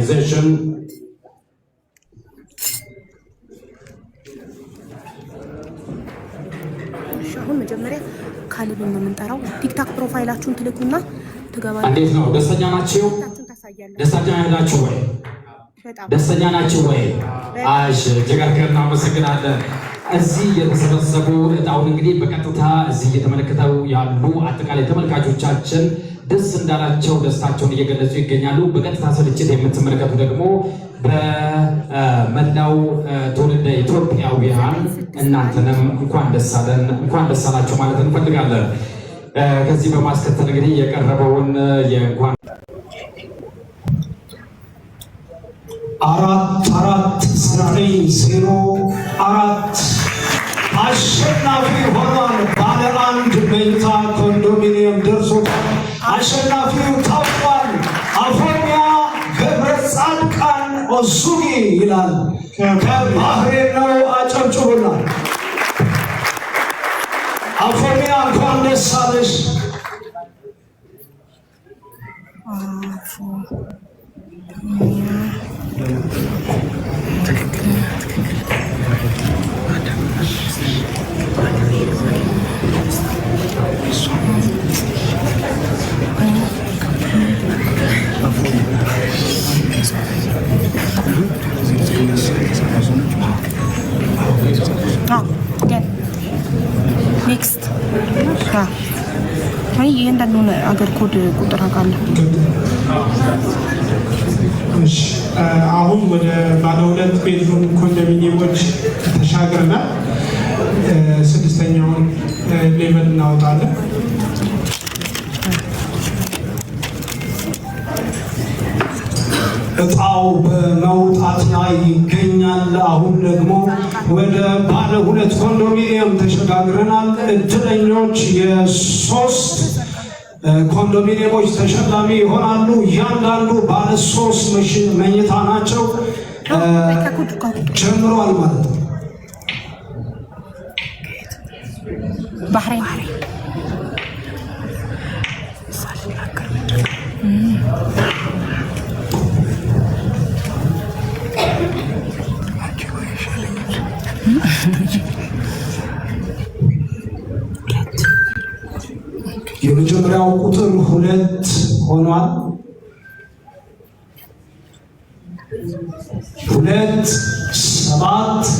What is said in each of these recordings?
organization. አሁን መጀመሪያ ካሌብን ነው የምንጠራው። ቲክታክ ፕሮፋይላችሁን ትልኩና ትገባላችሁ። እንዴት ነው? ደስተኛ ናችሁ? ደስተኛ ናችሁ ወይ? ደስተኛ ናችሁ ወይ? እሺ፣ እጅግ አድርገን እናመሰግናለን። እዚህ የተሰበሰቡ እጣውን እንግዲህ በቀጥታ እዚህ እየተመለከተው ያሉ አጠቃላይ ተመልካቾቻችን ደስ እንዳላቸው ደስታቸውን እየገለጹ ይገኛሉ። በቀጥታ ስርጭት የምትመለከቱ ደግሞ በመላው ትውልደ ኢትዮጵያውያን እናንተንም እንኳን ደስ አለን እንኳን ደስ አላችሁ ማለት እንፈልጋለን። ከዚህ በማስከተል እንግዲህ የቀረበውን የእንኳን 4494 አሸናፊ ሆኗል። ባለ አንድ መኝታ ኮንዶሚኒየም ደርሶታል። አሸናፊው ታውቋል። አፎሚያ ገብረ ጻድቃን ኦሱጊ ይላል። ከባህሬን ነው። አጨብጭቡላል። አፎሚያ እንኳን ደስ አለሽ። ኔክስት አይ የእንዳንዱን አገር ኮድ ቁጥር አውቃለሁ። አሁን ወደ ባለ ሁለት ቤድሩም ኮንዶሚኒየሞች ተሻግረናል። ስድስተኛውን ሌቨል እናወጣለን። እጣው በመውጣት ላይ ይገኛል። አሁን ደግሞ ወደ ባለ ሁለት ኮንዶሚኒየም ተሸጋግረናል። እድለኞች የሶስት ኮንዶሚኒየሞች ተሸላሚ ይሆናሉ። እያንዳንዱ ባለ 3 መኝታ ናቸው። ጀምሯል ማለት ነው። ባህሬን የመጀመሪያው ቁጥር 2 ሆኗል። 2 7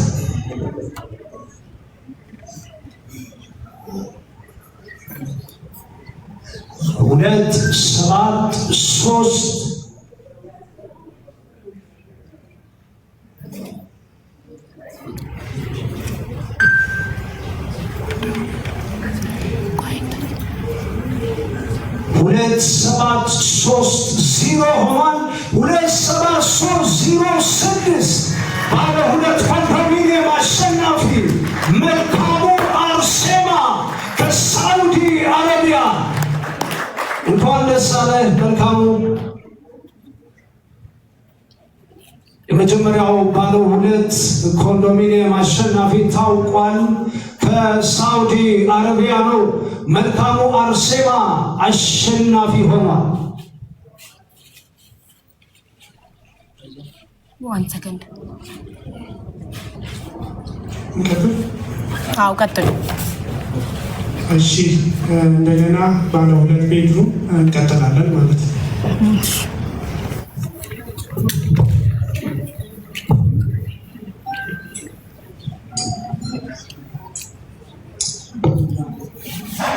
2 7 3 2730 ሆኗል። 2730 ባለ ሁለት ኮንዶሚኒየም አሸናፊ መልካሙ አርሴማ ከሳውዲ አረቢያ። እንኳን ደስ አለህ መልካሙ። የመጀመሪያው ባለ ሁለት ኮንዶሚኒየም አሸናፊ ታውቋል። ከሳውዲ አረቢያ ነው። መልካሙ አርሴማ አሸናፊ ሆኗል። ዋን ሰከንድ ቀጥሉ። እሺ፣ እንደገና ባለ ሁለት ቤድሩም እንቀጥላለን ማለት ነው።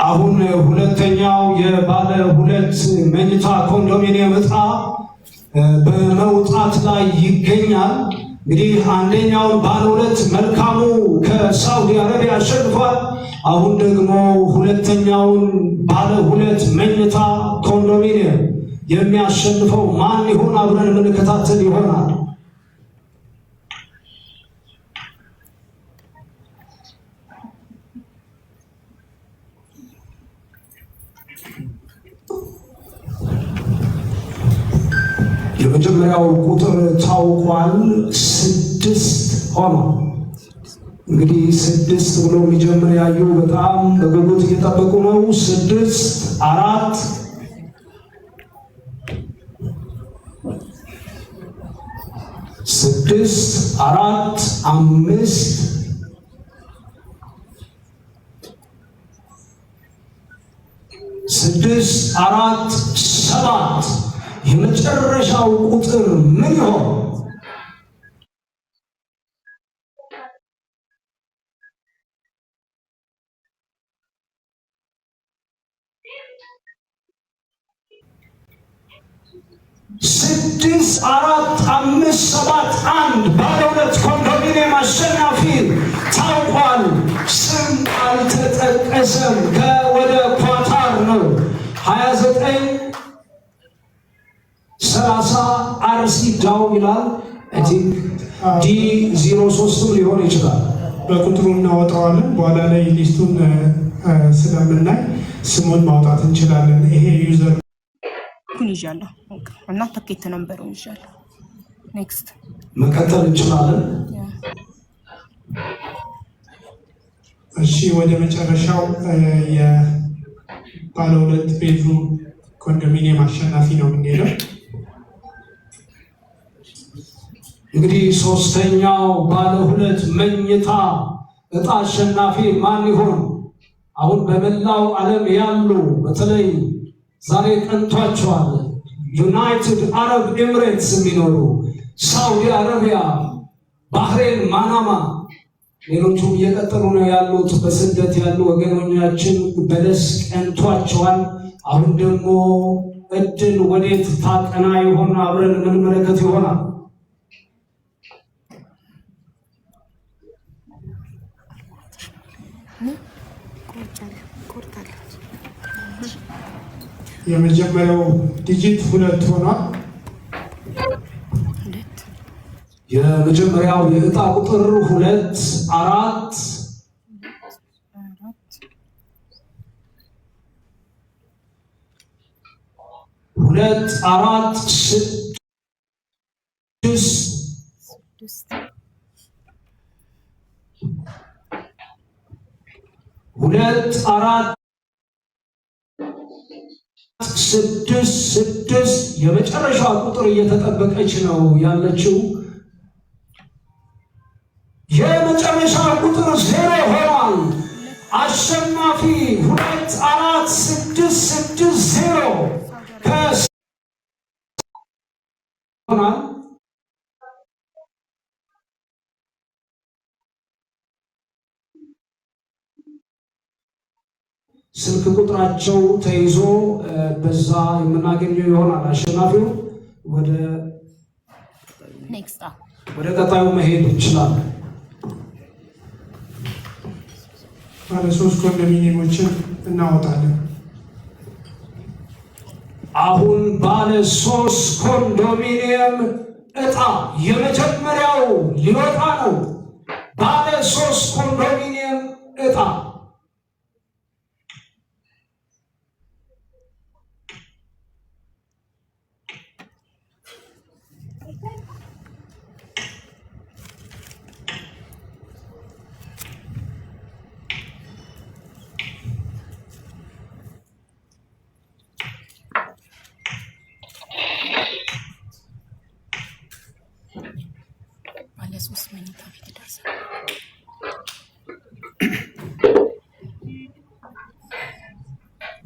አሁን ሁለተኛው የባለ ሁለት መኝታ ኮንዶሚኒየም እጣ በመውጣት ላይ ይገኛል። እንግዲህ አንደኛውን ባለ ሁለት መልካሙ ከሳውዲ አረቢያ አሸንፏል። አሁን ደግሞ ሁለተኛውን ባለ ሁለት መኝታ ኮንዶሚኒየም የሚያሸንፈው ማን ይሆን? አብረን የምንከታተል ይሆናል። የመጀመሪያው ቁጥር ታውቋል። 6 ሆኗል። እንግዲህ 6 ብሎ የሚጀምር ያዩ በጣም በጉጉት እየጠበቁ ነው። 6 4 7 የመጨረሻው ቁጥር ምን ይሆን? ስድስት አራት አምስት ሰባት አንድ ባለ ሁለት ኮንዶሚኒየም አሸናፊ ታውቋል። ስም አልተጠቀሰም። ከወደ ኳታር ነው። 2930 አርሲ ዳው ይላል። ዲ03 ሊሆን ይችላል። በቁጥሩ እናወጣዋለን። በኋላ ላይ ሊስቱን ስለምናይ ስሙን ማውጣት እንችላለን። ይሄ ዩዘር ይዣለሁ እና ፓኬት ነምበሩን ይዣለሁ። ኔክስት መቀጠል እንችላለን። እሺ፣ ወደ መጨረሻው የባለ ሁለት ቤድሩም ኮንዶሚኒየም አሸናፊ ነው የምንሄደው። እንግዲህ ሶስተኛው ባለ ሁለት መኝታ እጣ አሸናፊ ማን ይሆን? አሁን በመላው ዓለም ያሉ በተለይ ዛሬ ቀንቷቸዋል ዩናይትድ አረብ ኤምሬትስ የሚኖሩ ሳውዲ አረቢያ፣ ባህሬን፣ ማናማ ሌሎቹም እየቀጠሉ ነው ያሉት። በስደት ያሉ ወገኖቻችን በደስ ቀንቷቸዋል። አሁን ደግሞ እድል ወዴት ታቀና ይሆን? አብረን የምንመለከት ይሆናል። የመጀመሪያው ዲጂት 2 ሆኗል። የመጀመሪያው የእጣ ቁጥር 2 4 2 4 6 2 4 6 የመጨረሻ ቁጥር እየተጠበቀች ነው ያለችው። የመጨረሻ ቁጥር 0 ሆኗል። አሸናፊ 2 4 6 6 0 ሆኗል። ስልክ ቁጥራቸው ተይዞ በዛ የምናገኘው ይሆናል። አሸናፊው ወደ ቀጣዩ መሄድ ይችላል። ባለ 3 ኮንዶሚኒየሞችን እናወጣለን። አሁን ባለ 3 ኮንዶሚኒየም እጣ የመጀመሪያው ሊወጣ ነው። ባለ 3 ኮንዶሚኒየም እጣ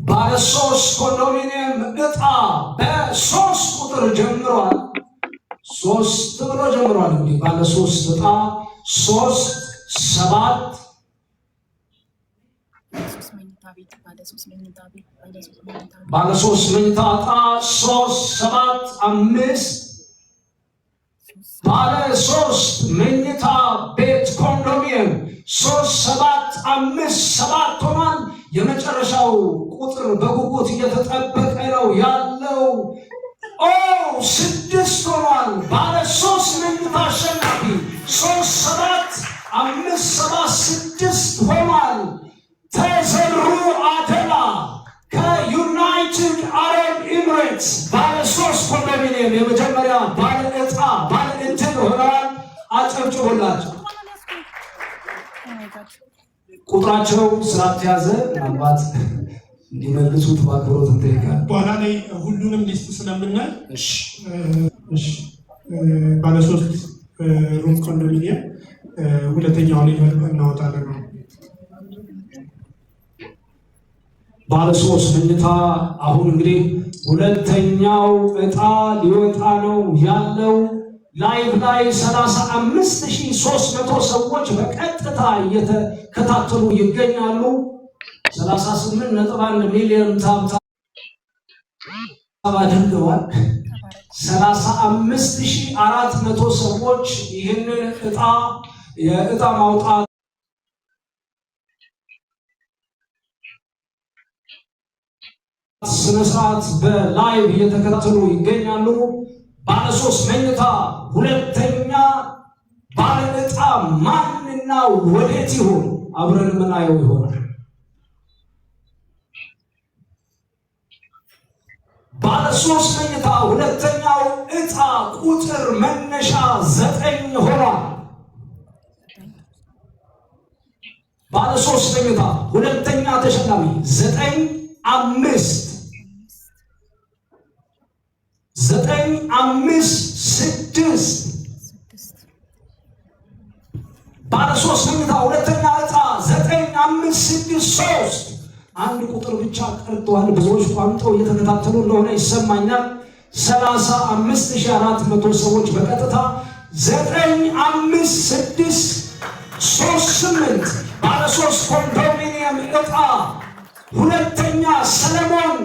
ባለ 3 ኮንዶሚኒየም እጣ በ3 ቁጥር ጀምሯል። 3 ብሎ ጀምሯል። እንግዲህ ባለ 3 እጣ 3 7 ባለ 3 መኝታ እጣ 3 7 5 ባለ 3 መኝታ ቤት ኮንዶሚኒየም 3 7 5 7 ሆኗል። የመጨረሻው ቁጥር በጉጉት እየተጠበቀ ነው ያለው። 6 ሆኗል። ባለ 3 መኝታ አሸናፊ 3 7 5 7 6 ሆኗል። ተዘሩ አደላ ከዩናይትድ አረብ ኤምሬትስ ባለ 3 ኮንዶሚኒየም የመጀመሪያ ባለ እጣ ባለ እድል ሆነዋል። አጨብጭቡላቸው። ቁጥራቸው ስላልተያዘ ምናልባት እንዲመልሱት በአክብሮት እንጠይቃለን። በኋላ ላይ ሁሉንም ሊስት ስለምናይ ባለ 3 ሩም ኮንዶሚኒየም ሁለተኛው ሌቨል እናወጣለን ነው። ባለ 3 መኝታ አሁን እንግዲህ ሁለተኛው እጣ ሊወጣ ነው ያለው። ላይቭ ላይ 35300 ሰዎች በቀጥታ እየተከታተሉ ይገኛሉ። 38.1 ሚሊዮን ታብታ አድርገዋል። 35400 ሰዎች ይህንን የእጣ ማውጣት ስነስርዓት በላይቭ እየተከታተሉ ይገኛሉ። ባለ 3 መኝታ ሁለተኛ ባለ እጣ ማንና ወዴት ይሆን? አብረን የምናየው ይሆናል። ባለ 3 መኝታ ሁለተኛው እጣ ቁጥር መነሻ 9 ሆኗል። ባለ 3 መኝታ ሁለተኛ ተሸላሚ 956 ባለ 3 መኝታ ሁለተኛ እጣ 9563 አንድ ቁጥር ብቻ ቀርቷል። ብዙዎች ቋምጠው እየተከታተሉ እንደሆነ ይሰማኛል። 35400 ሰዎች በቀጥታ 95638 ባለ 3 ኮንዶሚኒየም እጣ ሁለተኛ ሰለሞን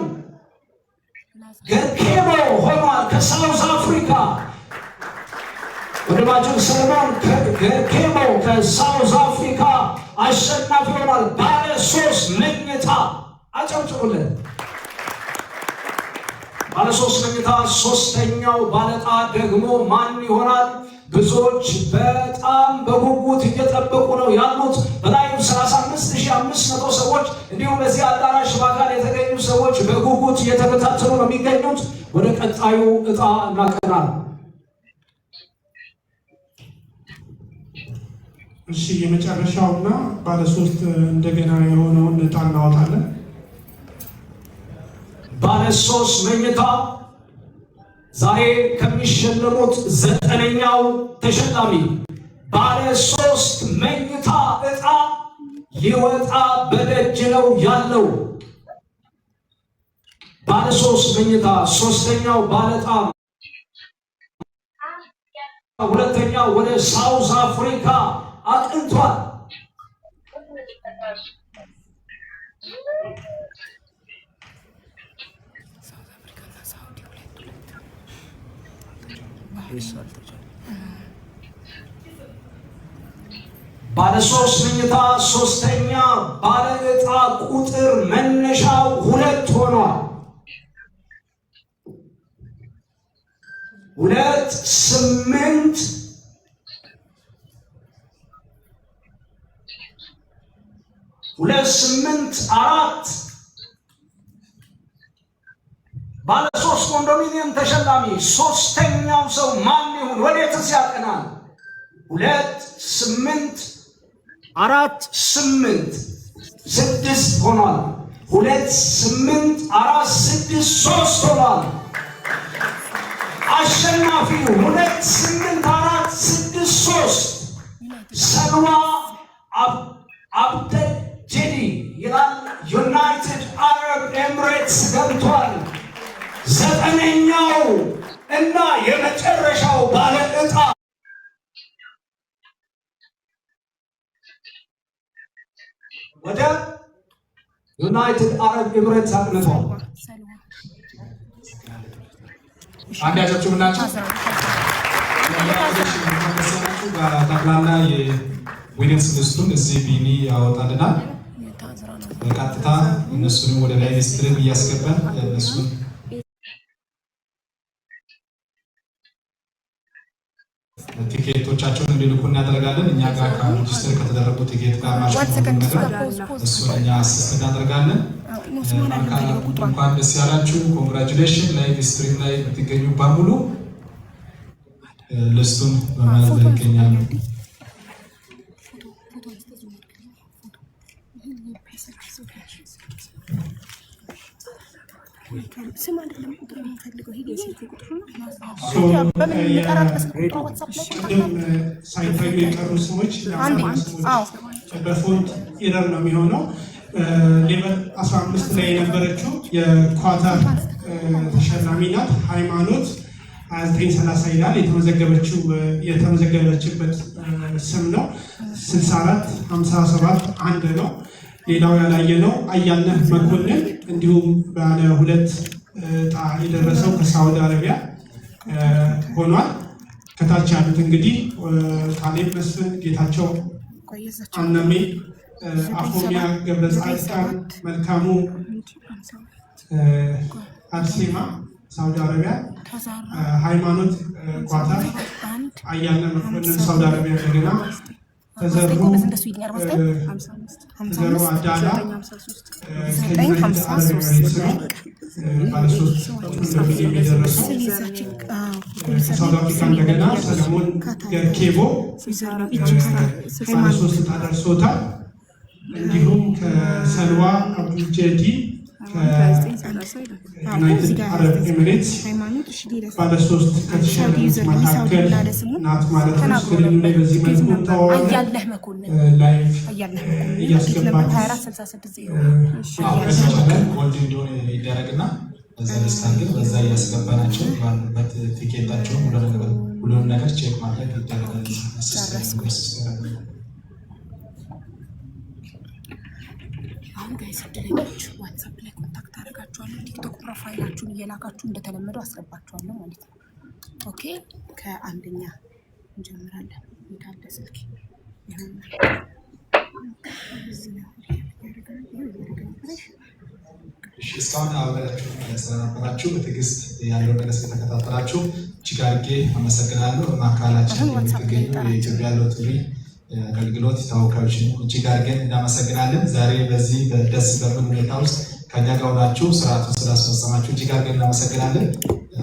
ገርኬቦ ሆኗል ከሳውዝ አፍሪካ። ወደማችን ሰለሞን ገርኬቦ ከሳውዝ አፍሪካ አሸናፊ ሆኗል። ባለ 3 መኝታ አጨብጭቡልን። ባለ 3 መኝታ ሶስተኛው ባለዕጣ ደግሞ ማን ይሆናል? ብዙዎች በጣም በጉጉት እየጠበቁ ነው ያሉት። በላዩ 35500 ሰዎች እንዲሁም በዚህ አዳራሽ በአካል የተገኙ ሰዎች በጉጉት እየተከታተሉ ነው የሚገኙት። ወደ ቀጣዩ እጣ እናቀናል። እሺ የመጨረሻውና ባለ 3 እንደገና የሆነውን እጣ እናወጣለን። ባለ 3 መኝታ ዛሬ ከሚሸለሙት 9ኛው ተሸላሚ ባለ 3 መኝታ እጣ ሊወጣ በደጅ ነው ያለው። ባለ 3 መኝታ ሶስተኛው ባለዕጣ ሁለተኛው ወደ ሳውዝ አፍሪካ አቅንቷል። ባለ 3 መኝታ ሶስተኛ ባለ ዕጣ ቁጥር መነሻው 2 ሆኗል። 284 ባለ 3 ኮንዶሚኒየም ተሸላሚ ሶስተኛው ሰው ማን ይሁን? ወዴትስ ያቀናል? 2846 ሆኗል። 28463 ሆኗል። አሸናፊው 28463 ሰልዋ አብደል ጄዲ ይላል። ዩናይትድ አረብ ኤምሬትስ ገብቷል። 9ኛው እና የመጨረሻው ባለ ዕጣ ወደ ዩናይትድ አረብ ኤምሬትስ አቅንቷል። አንድ ያጨብጭቡ ናቸው። ጠቅላላ የዊነርስ ሊስቱን እዚህ ቢኒ ያወጣልናል። በቀጥታ እነሱንም ወደ ላይ ስትሪም እያስገባን እነሱን ቲኬቶቻቸውን እንዲልኩ እናደርጋለን። እኛ ጋር ከሬጅስተር ከተደረጉ ቲኬት ጋር እሱን እኛ አሲስት እናደርጋለን። እንኳን ደስ ያላችሁ። ኮንግራጁሌሽን። ላይቭ ስትሪም ላይ የምትገኙ በሙሉ ልስቱን በመያዝ ላይ ይገኛሉ። ስም አይደለም ቁጥር የምፈልገው ይሄ የስልክ ቁጥር ነው። በምን መቀራት በስልክ ዋትስአፕ ላይ ሳይታዩ የቀሩ ስሞች በፎንት ኤረር ነው የሚሆነው። ሌቨል 15 ላይ የነበረችው የኳታር ተሸላሚ ናት። ሃይማኖት 2930 ይላል። የተመዘገበችበት ስም ነው 6457 1 ነው። ሌላው ያላየነው አያልነህ መኮንን እንዲሁም ባለ 2 ዕጣ የደረሰው ከሳውዲ አረቢያ ሆኗል። ከታች ያሉት እንግዲህ ካሌብ መስፍን፣ ጌታቸው አነሜ፣ አፎሚያ ገብረጻድቃን፣ መልካሙ አርሴማ ሳውዲ አረቢያ፣ ሃይማኖት ኳታር፣ አያልነህ መኮንን ሳውዲ አረቢያ እንደገና ተዘሩ አዳላ ሳውዲ አፍሪካ እንደገና ሰለሞን ገርኬቦ 3 ዕጣ ደርሶታል። እንዲሁም ከሰልዋ አብዱልጀዲ ከዩናይትድ አረብ ኤሚሬትስ ባለ 3 ከተሸላሚዎች መካከል ናት ማለት ነው። ስክሪኑ ላይ በዚህ መልኩ አያልነህ መኮንን እያስገባን ወልድ እንዲሆን ይደረግና በዛ ደስታን ግን በዛ እያስገባናቸው ባሉበት ቲኬታቸውን ሁሉንም ነገር ቼክ ማድረግ ይደረጋል። አሁን ጋይስ እድለኞች ዋትስአፕ ላይ ኮንታክት አደርጋችኋለሁ። ቲክቶክ ፕሮፋይላችሁን እየላካችሁ እንደተለመደው አስገባችኋለሁ ማለት ነው። ኦኬ ከአንደኛ እንጀምራለን። ይታለ ስልክ እስካሁን አብራችሁ ስለነበራችሁ በትዕግስት ያለው ነገር ስለተከታተላችሁ እጅግ አድርጌ አመሰግናለሁ። በማካከላችን የምትገኙ የኢትዮጵያ ሎተሪ አገልግሎት ተወካዮችን እጅግ አድርገን እናመሰግናለን። ዛሬ በዚህ በደስ በሚል ሁኔታ ውስጥ ከኛ ጋር ሆናችሁ ስርዓቱን ስላስፈጸማችሁ እጅግ አድርገን እናመሰግናለን።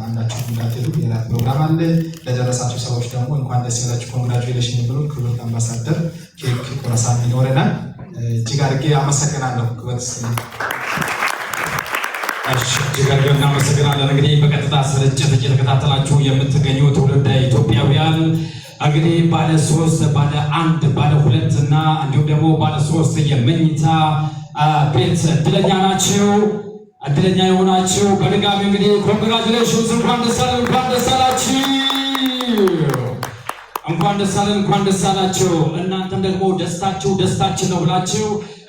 አንዳችሁ እንዳትሉ የራት ፕሮግራም አለ። ለደረሳችሁ ሰዎች ደግሞ እንኳን ደስ ያላችሁ ኮንግራቹሌሽን ብሎ ክቡር አምባሳደር ኬክ ቆረሳም ይኖረናል። እጅግ አድርጌ አመሰግናለሁ። ክብረት እጅግ አድርገን እናመሰግናለን። እንግዲህ በቀጥታ ስርጭት እየተከታተላችሁ የምትገኙ ትውልደ ኢትዮጵያውያን እንግዲህ ባለ 3 ባለ 1 ባለ 2 እና እንዲሁም ደግሞ ባለ 3 የመኝታ ቤት እድለኛ ናቸው። እድለኛ የሆናችሁ በድጋሚ እንግዲህ ኮንግራቹሌሽንስ እንኳን ደስ አለን፣ እንኳን ደስ አላችሁ፣ እንኳን ደስ አለን፣ እንኳን ደስ አላችሁ። እናንተም ደግሞ ደስታችሁ ደስታችን ነው ብላችሁ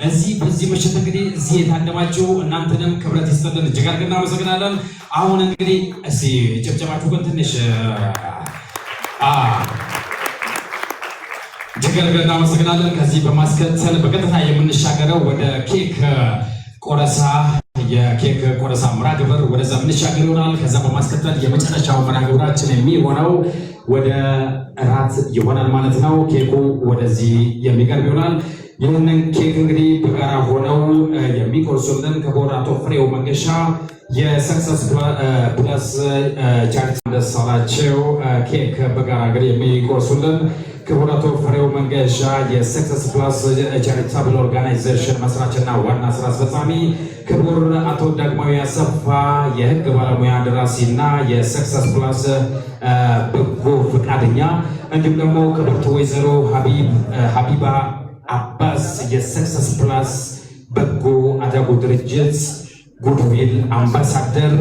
እዚህ በዚህ ምሽት እንግዲህ እዚህ የታደማችሁ እናንተንም ክብረት ይስጥልን። እጅግ አድርገን እናመሰግናለን። አሁን እንግዲህ እስኪ ጭብጨባችሁ ግን ትንሽ እጅግ አድርገን እናመሰግናለን። ከዚህ በማስከተል በቀጥታ የምንሻገረው ወደ ኬክ ቆረሳ የኬክ ቆረሳ መርሃ ግብር ወደዛ የምንሻገር ይሆናል። ከዛ በማስከተል የመጨረሻው መርሃ ግብራችን የሚሆነው ወደ እራት ይሆናል ማለት ነው። ኬኩ ወደዚህ የሚቀርብ ይሆናል። ይህንን ኬክ እንግዲህ በጋራ ሆነው የሚቆርሱልን ክቡር አቶ ፍሬው መንገሻ የሰክሰስ ፕለስ ቻሪቲ ደስ አላቸው ኬክ በጋራ እንግዲህ የሚቆርሱልን ክቡር አቶ ፍሬው መንገሻ የሰክሰስ ፕለስ ቻሪታብል ኦርጋናይዜሽን መስራችና ዋና ስራ አስፈጻሚ፣ ክቡር አቶ ዳግማዊ አሰፋ የህግ ባለሙያ ደራሲና የሰክሰስ ፕለስ በጎ ፈቃደኛ፣ እንዲሁም ደግሞ ክብርት ወይዘሮ ሀቢባ አባስ የሰክሰስ ፕለስ በጎ አድራጎት ድርጅት ጉድዊል አምባሳደር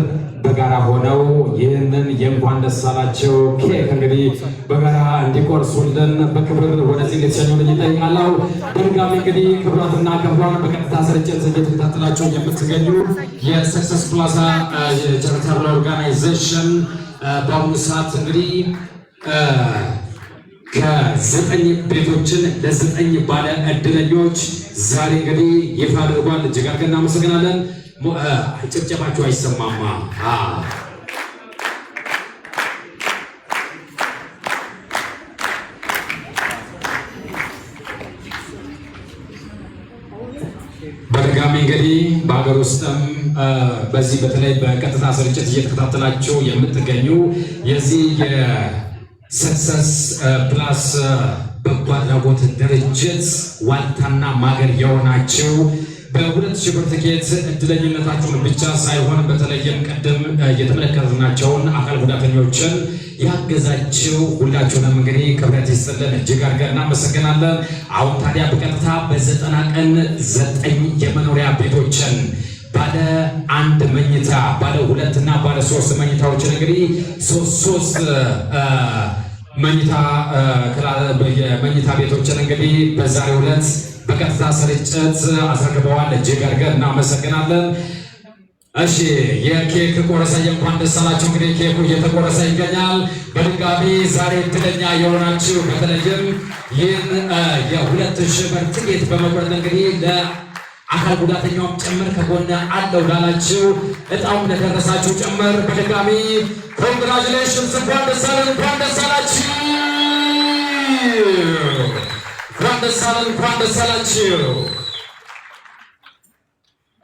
በጋራ ሆነው ይህንን የእንኳን ደስ አላቸው ኬክ እንግዲህ በጋራ እንዲቆርሱልን በክብር ወደዚህ ልትሸኙልኝ እጠይቃለሁ። በድጋሚ እንግዲህ ክብራትና ክብሯን በቀጥታ ስርጭት እየተከታተላችሁ የምትገኙ የሰክሰስ ፕላስ ቻሪታብል ኦርጋናይዜሽን በአሁኑ ሰዓት እንግዲህ ከ9 ቤቶችን ለ9 ባለ እድለኞች ዛሬ እንግዲህ ይፋ አድርጓል። እጅግ አድርገን እናመሰግናለን። ጭብጨባችሁ አይሰማማ። በድጋሚ እንግዲህ በሀገር ውስጥም በዚህ በተለይ በቀጥታ ስርጭት እየተከታተላችሁ የምትገኙ የዚህ የሰክሰስ ፕላስ በጎ አድራጎት ድርጅት ዋልታና ማገር የሆናችሁ በ2000 ብር ትኬት እድለኝነታችሁን ብቻ ሳይሆን በተለይም ቀደም የተመለከትናቸውን አካል ጉዳተኞችን ያገዛችሁ ሁላችሁንም እንግዲህ ክብረት ይስጥልን፣ እጅግ አድርገን እናመሰግናለን። አሁን ታዲያ በቀጥታ በ90 ቀን 9 የመኖሪያ ቤቶችን ባለ 1 መኝታ፣ ባለ 2 እና ባለ 3 መኝታዎችን እንግዲህ ሶስት መኝታ ቤቶችን እንግዲህ በዛሬው ዕለት በቀጥታ ስርጭት አስረክበዋል። እጅግ አድርገን እናመሰግናለን። እሺ የኬክ ቆረሳ እንኳን ደስ አላችሁ። እንግዲህ ኬኩ እየተቆረሰ ይገኛል። በድጋሚ ዛሬ እድለኛ የሆናችሁ በተለይም ይህን የ2000 ብር ትኬት በመቁረጥ እንግዲህ ለአካል ጉዳተኛውም ጭምር ከጎን አለው ላላችሁ እጣውም ለደረሳችሁ ጭምር በድጋሚ ኮንግራቹሌሽንስ፣ እንኳን ደስ አለን፣ እንኳን ደስ አላችሁ፣ እንኳን ደስ አለን፣ እንኳን ደስ አላችሁ።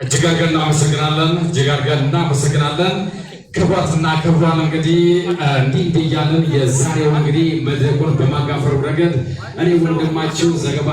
እጅግ አድርገን እናመሰግናለን። እጅግ አድርገን እናመሰግናለን። ክቡራትና ክቡራን እንግዲህ እንዲህ እያለን የዛሬውን እንግዲህ መድረኩን በማጋፈሩ ረገድ እኔ ወንድማችሁ ዘገባ